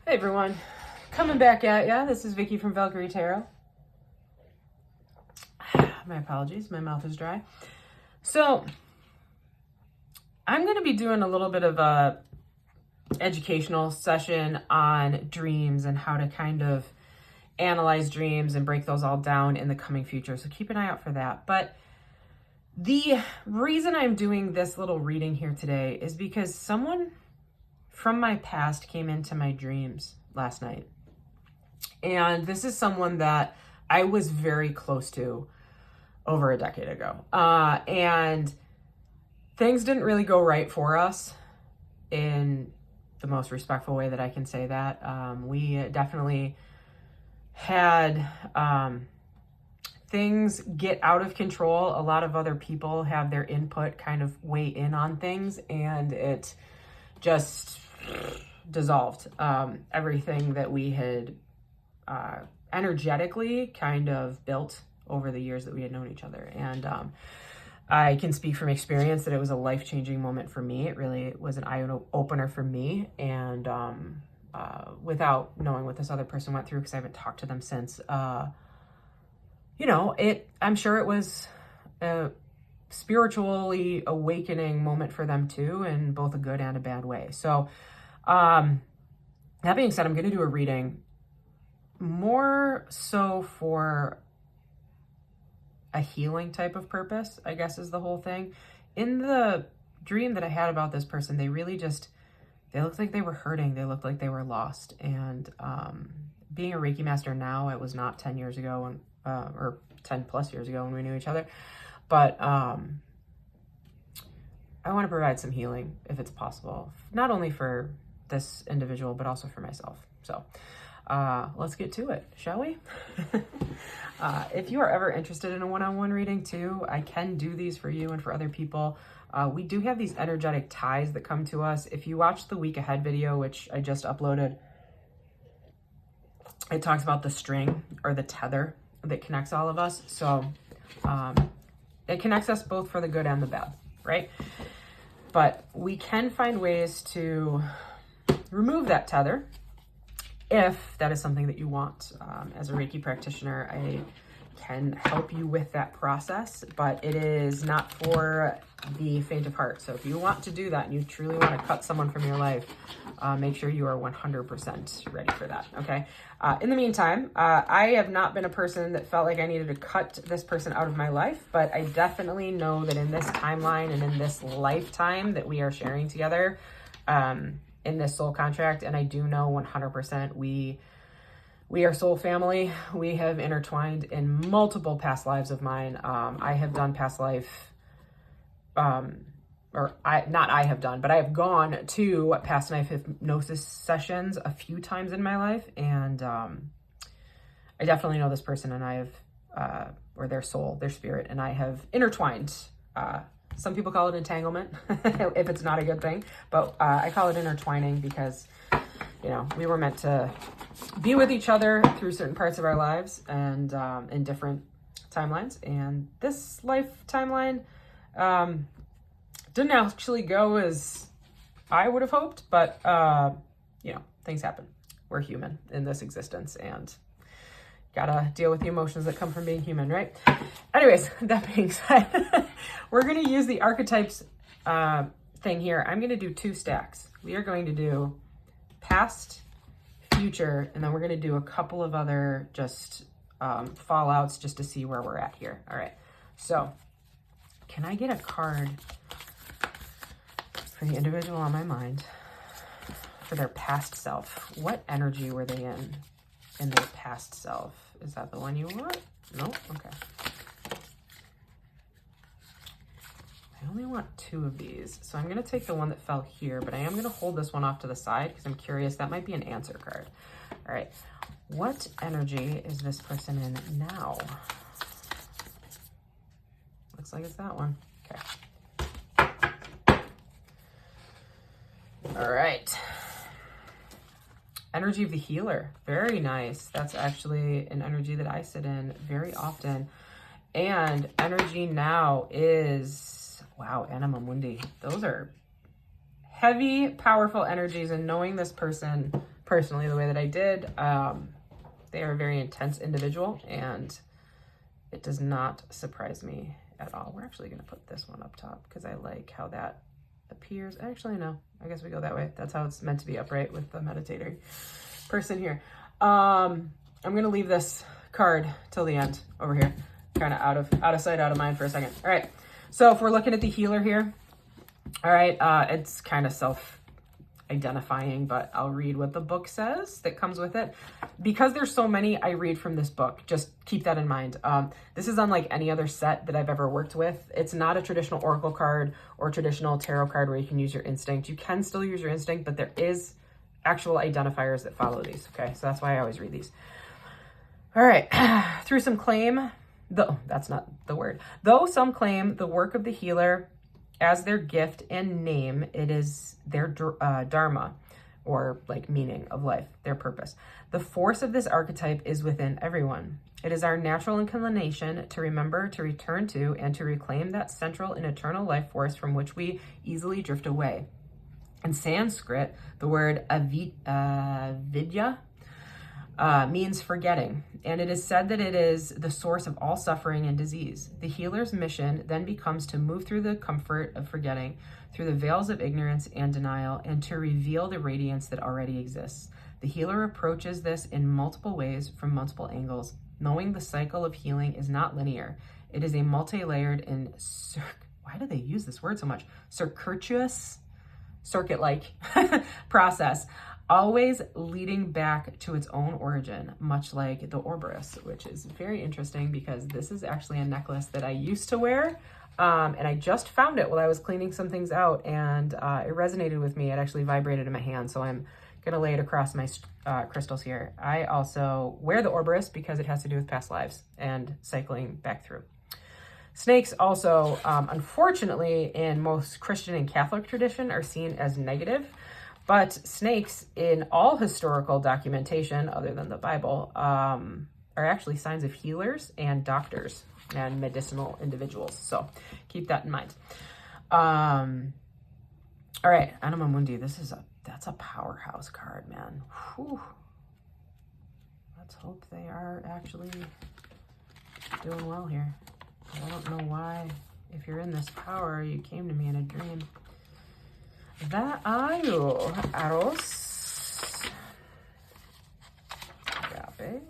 Hey everyone, coming back at ya. This is Vicky from Valkyrie Tarot. My apologies, my mouth is dry. So, I'm going to be doing a little bit of a educational session on dreams and how to kind of analyze dreams and break those all down in the coming future. So keep an eye out for that. But the reason I'm doing this little reading here today is because someone from my past came into my dreams last night. And this is someone that I was very close to over a decade ago. And things didn't really go right for us in the most respectful way that I can say that. We definitely had things get out of control. A lot of other people have their input kind of weigh in on things, and it just dissolved everything that we had energetically kind of built over the years that we had known each other. And I can speak from experience that it was a life-changing moment for me. It really was an eye-opener for me. And without knowing what this other person went through, because I haven't talked to them since, I'm sure it was a spiritually awakening moment for them too, in both a good and a bad way. So that being said, I'm going to do a reading more so for a healing type of purpose, I guess is the whole thing. In the dream that I had about this person, they really they looked like they were hurting. They looked like they were lost. And being a Reiki master now, it was not 10 years ago or 10 plus years ago when we knew each other. But I want to provide some healing if it's possible, not only for this individual, but also for myself. So let's get to it, shall we? If you are ever interested in a one-on-one reading too, I can do these for you and for other people. We do have these energetic ties that come to us. If you watch the week ahead video, which I just uploaded, it talks about the string or the tether that connects all of us. So it connects us both for the good and the bad, right? But we can find ways to remove that tether if that is something that you want. As a Reiki practitioner, I can help you with that process, but it is not for the faint of heart. So if you want to do that and you truly want to cut someone from your life, make sure you are 100% ready for that, okay? In the meantime, I have not been a person that felt like I needed to cut this person out of my life, but I definitely know that in this timeline and in this lifetime that we are sharing together, in this soul contract, and I do know 100% we are soul family. We have intertwined in multiple past lives of mine. I have done past life, I have gone to past life hypnosis sessions a few times in my life, and I definitely know this person, and I have, or their soul, their spirit, and I have intertwined. Some people call it entanglement, if it's not a good thing, but I call it intertwining because, we were meant to be with each other through certain parts of our lives and in different timelines. And this life timeline didn't actually go as I would have hoped, but, things happen. We're human in this existence, and gotta deal with the emotions that come from being human, right? Anyways, that being said, we're going to use the archetypes thing here. I'm going to do 2 stacks. We are going to do past, future, and then we're going to do a couple of other just fallouts just to see where we're at here. All right. So can I get a card for the individual on my mind for their past self? What energy were they in their past self? Is that the one you want? No? Okay. I only want 2 of these, so I'm going to take the one that fell here, but I am going to hold this one off to the side because I'm curious. That might be an answer card. All right. What energy is this person in now? Looks like it's that one. Okay. All right. Energy of the healer. Very nice. That's actually an energy that I sit in very often. And energy now is, wow, Anima Mundi. Those are heavy, powerful energies, and knowing this person personally the way that I did. They are a very intense individual, and it does not surprise me at all. We're actually going to put this one up top because I like how that appears. Actually, no, I guess we go that way. That's how it's meant to be upright with the meditator person here. I'm going to leave this card till the end over here, kind of out of sight, out of mind for a second. All right. So if we're looking at the healer here, all right, it's kind of self-identifying, but I'll read what the book says that comes with it. Because there's so many, I read from this book. Just keep that in mind. This is unlike any other set that I've ever worked with. It's not a traditional oracle card or traditional tarot card where you can use your instinct. You can still use your instinct, but there is actual identifiers that follow these, okay? So that's why I always read these. All right, through some claim, though, that's not the word. Though some claim the work of the healer as their gift and name, it is their dharma, or like meaning of life, their purpose. The force of this archetype is within everyone. It is our natural inclination to remember, to return to, and to reclaim that central and eternal life force from which we easily drift away. In Sanskrit, the word avidya means forgetting, and it is said that it is the source of all suffering and disease. The healer's mission then becomes to move through the comfort of forgetting, through the veils of ignorance and denial, and to reveal the radiance that already exists. The healer approaches this in multiple ways from multiple angles. Knowing the cycle of healing is not linear. It is a multi-layered and why do they use this word so much? Circuit-like process, always leading back to its own origin, much like the Ouroboros, which is very interesting because this is actually a necklace that I used to wear, and I just found it while I was cleaning some things out, and it resonated with me. It actually vibrated in my hand, so I'm going to lay it across my crystals here. I also wear the Ouroboros because it has to do with past lives and cycling back through. Snakes also, unfortunately, in most Christian and Catholic tradition are seen as negative. But snakes in all historical documentation, other than the Bible, are actually signs of healers and doctors and medicinal individuals. So keep that in mind. All right, Anima Mundi. That's a powerhouse card, man. Whew. Let's hope they are actually doing well here. I don't know why, if you're in this power, you came to me in a dream. Ayo, Aros, Agape,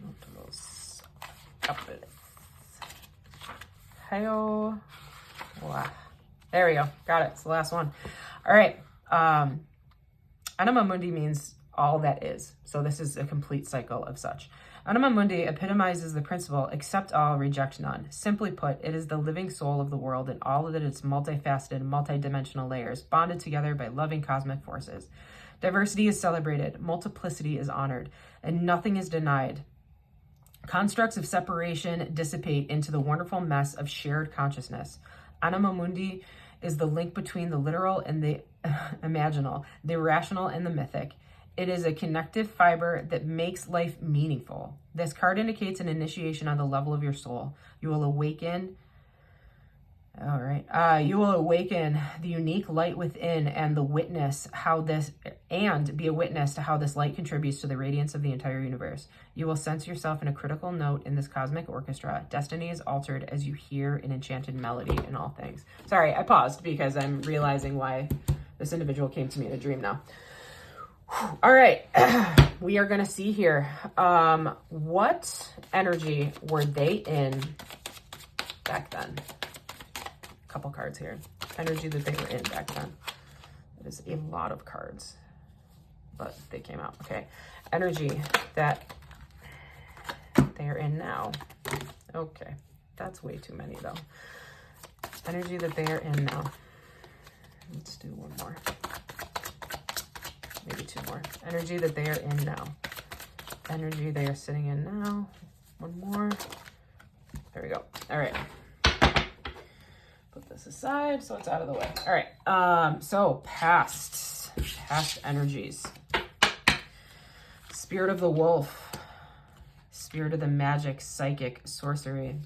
Notulos, Capilis, Heyo, wow. There we go, got it, it's the last one. All right, Anima Mundi means all that is. So this is a complete cycle of such. Anima Mundi epitomizes the principle, accept all, reject none. Simply put, it is the living soul of the world in all of its multifaceted, multidimensional layers, bonded together by loving cosmic forces. Diversity is celebrated, multiplicity is honored, and nothing is denied. Constructs of separation dissipate into the wonderful mess of shared consciousness. Anima Mundi is the link between the literal and the imaginal, the irrational and the mythic. It is a connective fiber that makes life meaningful. This card indicates an initiation on the level of your soul. You will awaken, you will awaken the unique light within and be a witness to how this light contributes to the radiance of the entire universe. You will sense yourself in a critical note in this cosmic orchestra. Destiny is altered as you hear an enchanted melody in all things. Sorry, I paused because I'm realizing why this individual came to me in a dream now. All right, we are going to see here, what energy were they in back then? A couple cards here. Energy that they were in back then. It is a lot of cards, but they came out. Okay, energy that they are in now. Okay, that's way too many though. Energy that they are in now. Let's do one more. Maybe two more. Energy that they are in now. Energy they are sitting in now. One more. There we go. All right. Put this aside so it's out of the way. All right. So past energies. Spirit of the wolf. Spirit of the magic, psychic, sorcery.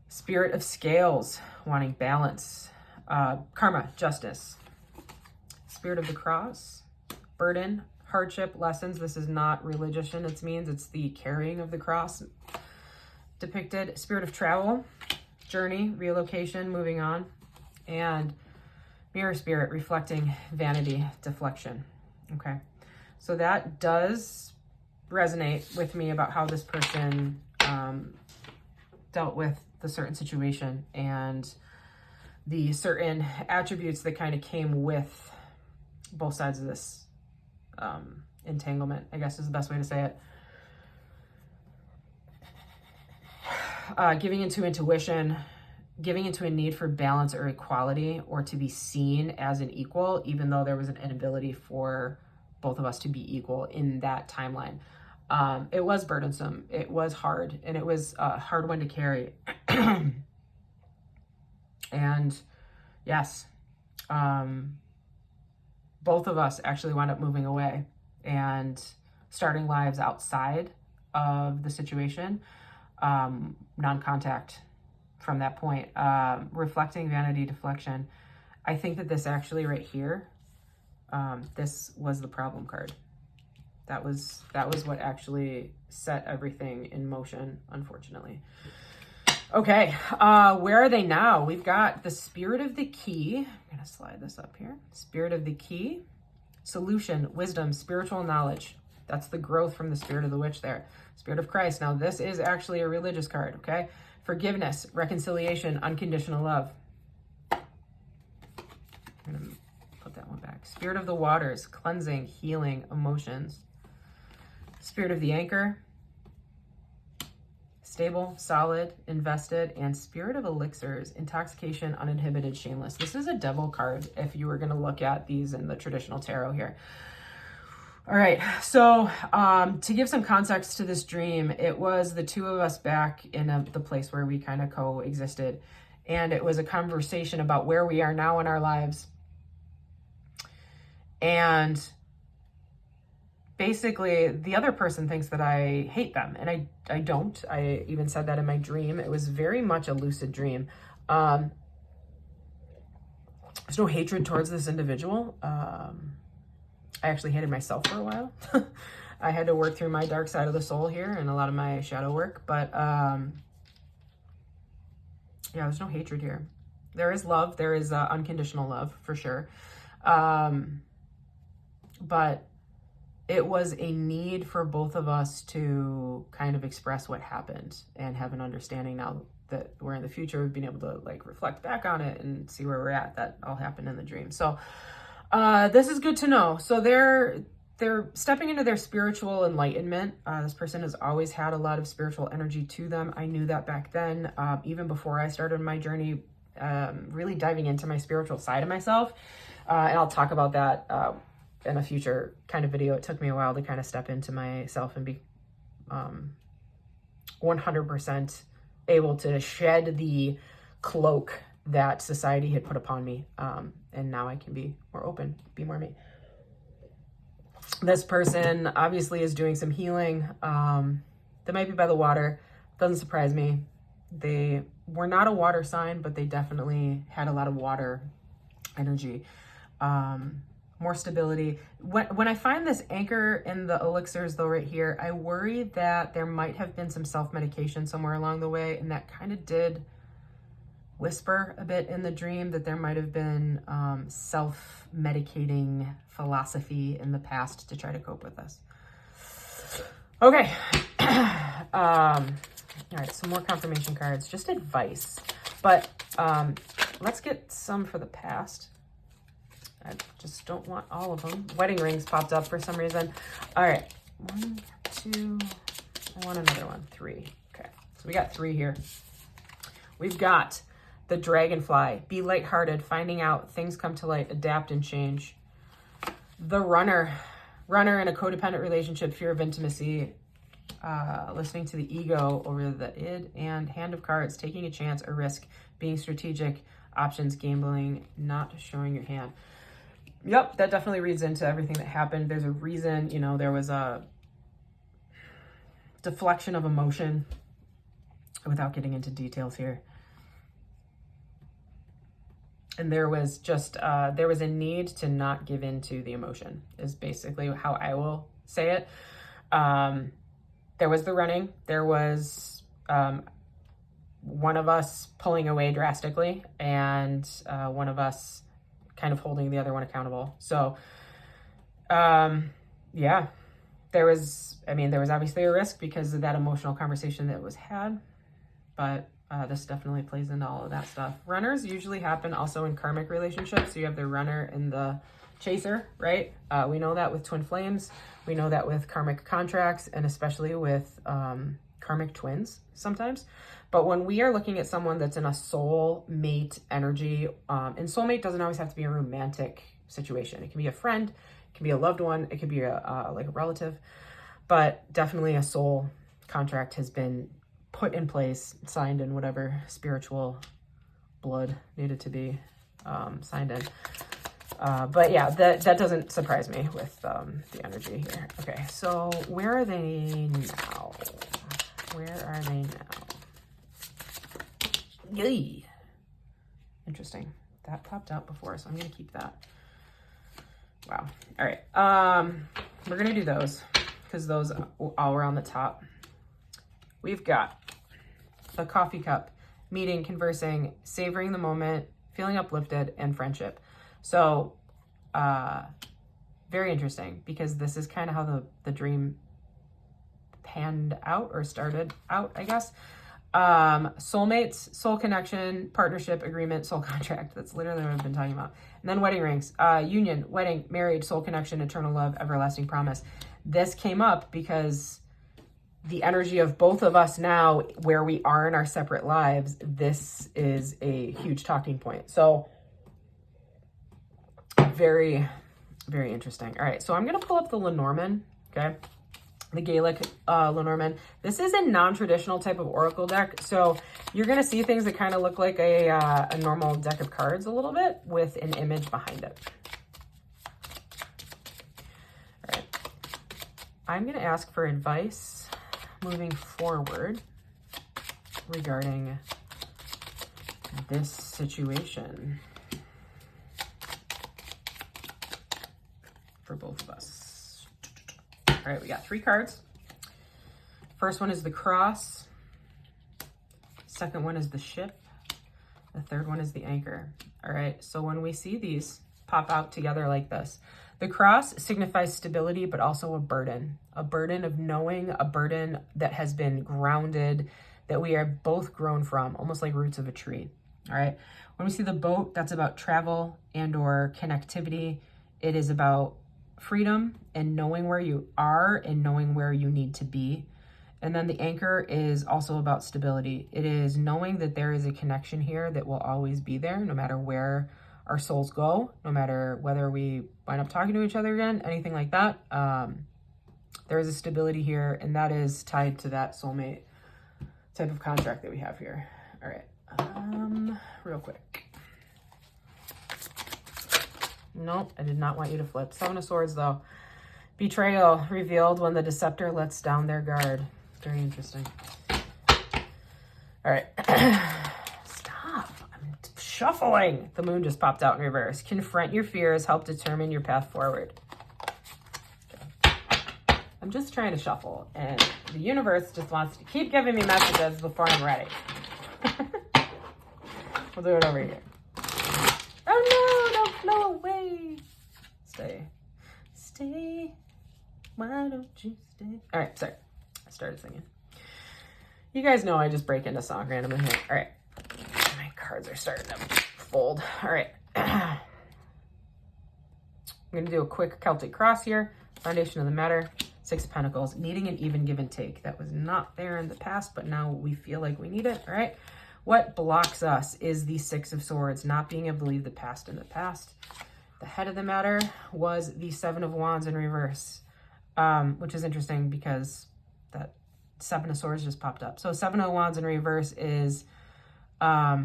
Spirit of scales, wanting balance. Karma, justice. Spirit of the Cross, burden, hardship, lessons. This is not religious in its means. It's the carrying of the cross depicted. Spirit of travel, journey, relocation, moving on. And Mirror Spirit, reflecting, vanity, deflection. Okay. So that does resonate with me about how this person dealt with the certain situation and the certain attributes that kind of came with both sides of this entanglement, I guess is the best way to say it. Giving into intuition, giving into a need for balance or equality, or to be seen as an equal, even though there was an inability for both of us to be equal in that timeline. It was burdensome. It was hard, and it was a hard one to carry. And yes, both of us actually wound up moving away and starting lives outside of the situation, non-contact from that point, reflecting, vanity, deflection. I think that this actually right here, this was the problem card. That was what actually set everything in motion, unfortunately. Okay, where are they now? We've got the Spirit of the Key. I'm gonna slide this up here. Spirit of the Key, solution, wisdom, spiritual knowledge. That's the growth from the Spirit of the Witch there. Spirit of Christ. Now this is actually a religious card, okay? Forgiveness, reconciliation, unconditional love. I'm gonna put that one back. Spirit of the Waters, cleansing, healing, emotions. Spirit of the Anchor, stable, solid, invested, and Spirit of Elixirs, intoxication, uninhibited, shameless. This is a devil card if you were going to look at these in the traditional tarot here. All right, so to give some context to this dream, it was the two of us back in the place where we kind of coexisted, and it was a conversation about where we are now in our lives. And basically, the other person thinks that I hate them, and I don't. I even said that in my dream. It was very much a lucid dream. There's no hatred towards this individual. I actually hated myself for a while. I had to work through my dark side of the soul here and a lot of my shadow work, but yeah, there's no hatred here. There is love. There is unconditional love for sure. But it was a need for both of us to kind of express what happened and have an understanding now that we're in the future of being able to like reflect back on it and see where we're at. That all happened in the dream. So this is good to know. So they're stepping into their spiritual enlightenment. This person has always had a lot of spiritual energy to them. I knew that back then, even before I started my journey, really diving into my spiritual side of myself. And I'll talk about that in a future kind of video. It took me a while to kind of step into myself and be 100% able to shed the cloak that society had put upon me. And now I can be more open, be more me. This person obviously is doing some healing. They might be by the water. Doesn't surprise me. They were not a water sign, but they definitely had a lot of water energy. More stability. When I find this anchor in the elixirs though right here, I worry that there might have been some self-medication somewhere along the way, and that kind of did whisper a bit in the dream that there might have been self-medicating philosophy in the past to try to cope with this. Okay. All right, some more confirmation cards, just advice. But let's get some for the past. I just don't want all of them. Wedding rings popped up for some reason. All right, 1, 2, I want another one, 3. Okay, so we got 3 here. We've got the dragonfly, be lighthearted, finding out, things come to light, adapt and change. The runner in a codependent relationship, fear of intimacy, listening to the ego over the id, and hand of cards, taking a chance, a risk, being strategic, options, gambling, not showing your hand. Yep, that definitely reads into everything that happened. There's a reason, you know, there was a deflection of emotion without getting into details here. And there was just, there was a need to not give in to the emotion, is basically how I will say it. There was the running. There was one of us pulling away drastically, and one of us kind of holding the other one accountable. So, yeah, there was obviously a risk because of that emotional conversation that was had, but this definitely plays into all of that stuff. Runners usually happen also in karmic relationships. So you have the runner and the chaser, right? We know that with twin flames. We know that with karmic contracts, and especially with karmic twins sometimes. But when we are looking at someone that's in a soul mate energy, and soulmate doesn't always have to be a romantic situation. It can be a friend, it can be a loved one, it could be like a relative, but definitely a soul contract has been put in place, signed in, whatever spiritual blood needed to be signed in. But yeah, that doesn't surprise me with the energy here. Okay, so where are they now? Where are they now? Yay! Interesting. That popped out before, so I'm gonna keep that. Wow. All right. We're gonna do those because those all were on the top. We've got the coffee cup, meeting, conversing, savoring the moment, feeling uplifted, and friendship. So, very interesting because this is kind of how the dream panned out or started out, I guess. Soulmates, soul connection, partnership, agreement, soul contract. That's literally what I've been talking about. And then wedding rings, union, wedding, marriage, soul connection, eternal love, everlasting promise. This came up because the energy of both of us now, where we are in our separate lives, this is a huge talking point. So very, very interesting. All right, so I'm going to pull up the Lenormand, okay? The Gaelic Lenormand. This is a non-traditional type of oracle deck, so you're going to see things that kind of look like a normal deck of cards a little bit with an image behind it. All right. I'm going to ask for advice moving forward regarding this situation for both of us. All right, we got 3 cards. First one is the cross. Second one is the ship. The third one is the anchor. All right, so when we see these pop out together like this, the cross signifies stability, but also a burden of knowing, a burden that has been grounded, that we are both grown from, almost like roots of a tree. All right, when we see the boat, that's about travel and or connectivity. It is about freedom and knowing where you are and knowing where you need to be. And then the anchor is also about stability. It is knowing that there is a connection here that will always be there, no matter where our souls go, no matter whether we wind up talking to each other again, anything like that. There is a stability here, and that is tied to that soulmate type of contract that we have here. All right, real quick. Nope, I did not want you to flip. 7 of Swords, though. Betrayal revealed when the deceptor lets down their guard. Very interesting. All right. Stop. I'm shuffling. The moon just popped out in reverse. Confront your fears. Help determine your path forward. Okay. I'm just trying to shuffle, and the universe just wants to keep giving me messages before I'm ready. We'll do it over here. Oh, no, don't flow away. Stay. Why don't you stay? All right, sorry. I started singing. You guys know I just break into song randomly here. All right. My cards are starting to fold. All right. I'm going to do a quick Celtic cross here. Foundation of the matter. 6 of Pentacles. Needing an even give and take. That was not there in the past, but now we feel like we need it. All right. What blocks us is the 6 of Swords, not being able to leave the past in the past. The head of the matter was the 7 of Wands in reverse, which is interesting because that 7 of Swords just popped up. So 7 of Wands in reverse is a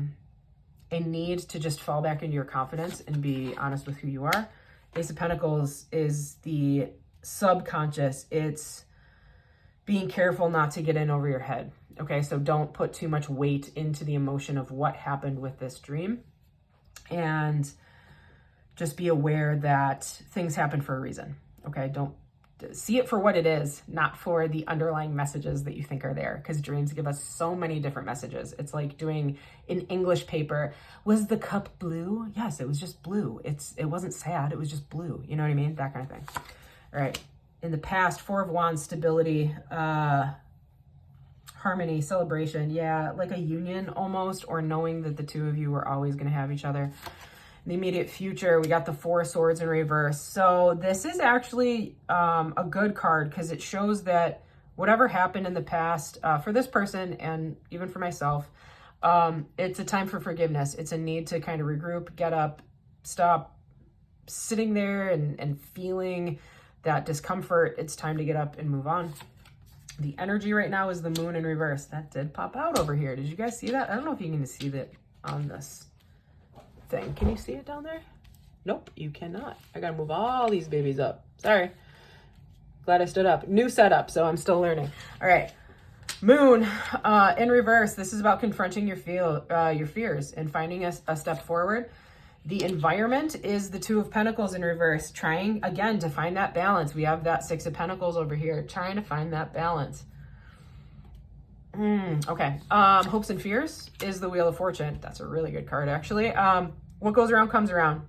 need to just fall back into your confidence and be honest with who you are. Ace of Pentacles is the subconscious. It's being careful not to get in over your head. Okay, so don't put too much weight into the emotion of what happened with this dream. And just be aware that things happen for a reason. Okay, don't see it for what it is, not for the underlying messages that you think are there, because dreams give us so many different messages. It's like doing an English paper. Was the cup blue? Yes, it was just blue. It wasn't sad, it was just blue. You know what I mean? That kind of thing. All right. In the past, Four of Wands, stability, harmony, celebration. Yeah, like a union almost, or knowing that the two of you were always going to have each other. In the immediate future, we got the Four of Swords in reverse. So this is actually a good card, because it shows that whatever happened in the past for this person and even for myself, it's a time for forgiveness. It's a need to kind of regroup, get up, stop sitting there and feeling that discomfort. It's time to get up and move on. The energy right now is the Moon in reverse. That did pop out over here. Did you guys see that? I don't know if you can see that on this thing. Can you see it down there? Nope, you cannot. I gotta move all these babies up. Sorry. Glad I stood up. New setup, so I'm still learning. All right. Moon in reverse. This is about confronting your fears and finding a step forward. The environment is the Two of Pentacles in reverse, trying again to find that balance. We have that Six of Pentacles over here, trying to find that balance. Okay. Hopes and fears is the Wheel of Fortune. That's a really good card, actually. What goes around comes around.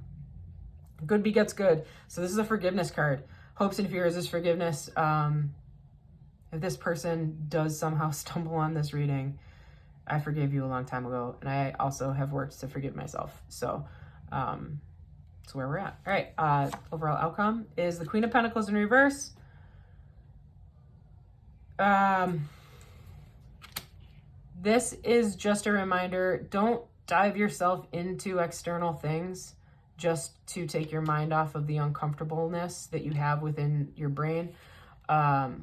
Good begets good. So this is a forgiveness card. Hopes and fears is forgiveness. If this person does somehow stumble on this reading, I forgave you a long time ago, and I also have worked to forgive myself. So that's where we're at. All right. Overall outcome is the Queen of Pentacles in reverse. This is just a reminder. Don't dive yourself into external things just to take your mind off of the uncomfortableness that you have within your brain.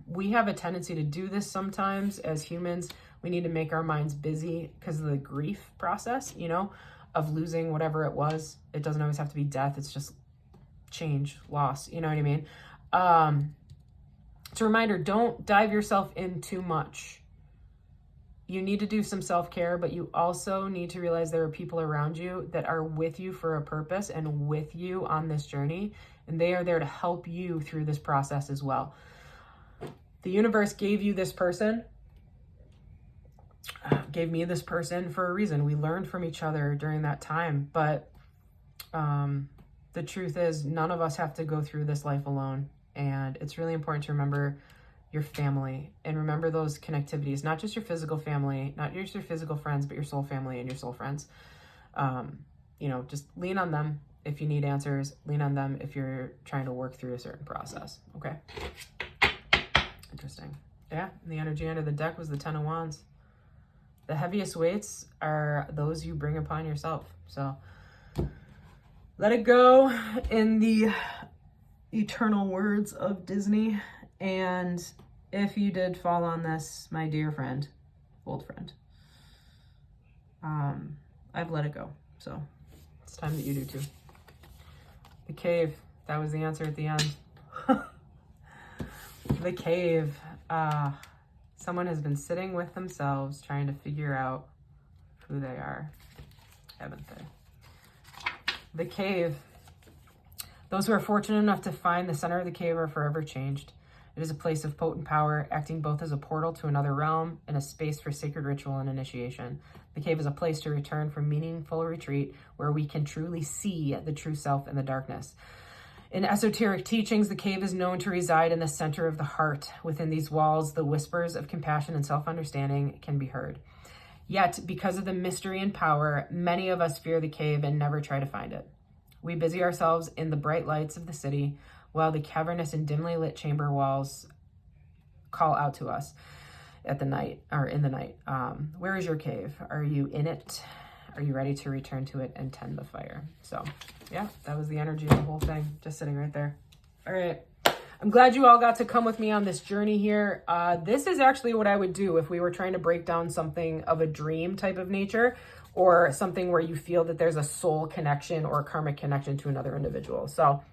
We have a tendency to do this sometimes as humans. We need to make our minds busy because of the grief process, you know, of losing whatever it was. It doesn't always have to be death. It's just change, loss. You know what I mean? It's a reminder, don't dive yourself in too much. You need to do some self-care, but you also need to realize there are people around you that are with you for a purpose and with you on this journey, and they are there to help you through this process as well. The universe gave you this person, gave me this person for a reason. We learned from each other during that time, but the truth is none of us have to go through this life alone, and it's really important to remember your family and remember those connectivities, not just your physical family, not just your physical friends, but your soul family and your soul friends. You know, just lean on them if you need answers, lean on them if you're trying to work through a certain process. Okay. Interesting. Yeah. And the energy under the deck was the Ten of Wands. The heaviest weights are those you bring upon yourself. So let it go in the eternal words of Disney. And if you did fall on this, my dear friend, old friend, I've let it go. So it's time that you do too. The Cave, that was the answer at the end. The Cave, someone has been sitting with themselves trying to figure out who they are, haven't they? The Cave, those who are fortunate enough to find the center of the cave are forever changed. It is a place of potent power, acting both as a portal to another realm and a space for sacred ritual and initiation. The cave is a place to return for meaningful retreat where we can truly see the true self in the darkness. In esoteric teachings, the cave is known to reside in the center of the heart. Within these walls, the whispers of compassion and self-understanding can be heard. Yet, because of the mystery and power, many of us fear the cave and never try to find it. We busy ourselves in the bright lights of the city, while the cavernous and dimly lit chamber walls call out to us at the night, or in the night. Where is your cave? Are you in it? Are you ready to return to it and tend the fire? So yeah, that was the energy of the whole thing, just sitting right there. All right. I'm glad you all got to come with me on this journey here. This is actually what I would do if we were trying to break down something of a dream type of nature, or something where you feel that there's a soul connection or a karmic connection to another individual. So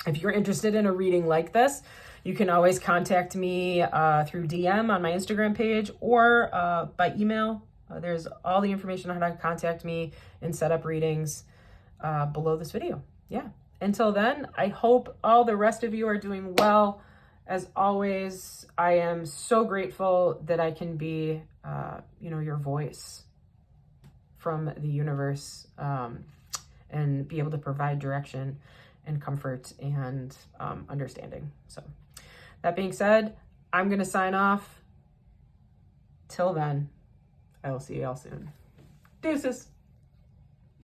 if you're interested in a reading like this, you can always contact me through DM on my Instagram page or by email. There's all the information on how to contact me and set up readings. below this video. Yeah. Until then, I hope all the rest of you are doing well. As always, I am so grateful that I can be, your voice from the universe, and be able to provide direction and comfort and understanding. So that being said, I'm going to sign off. Till then, I will see you all soon. Deuces.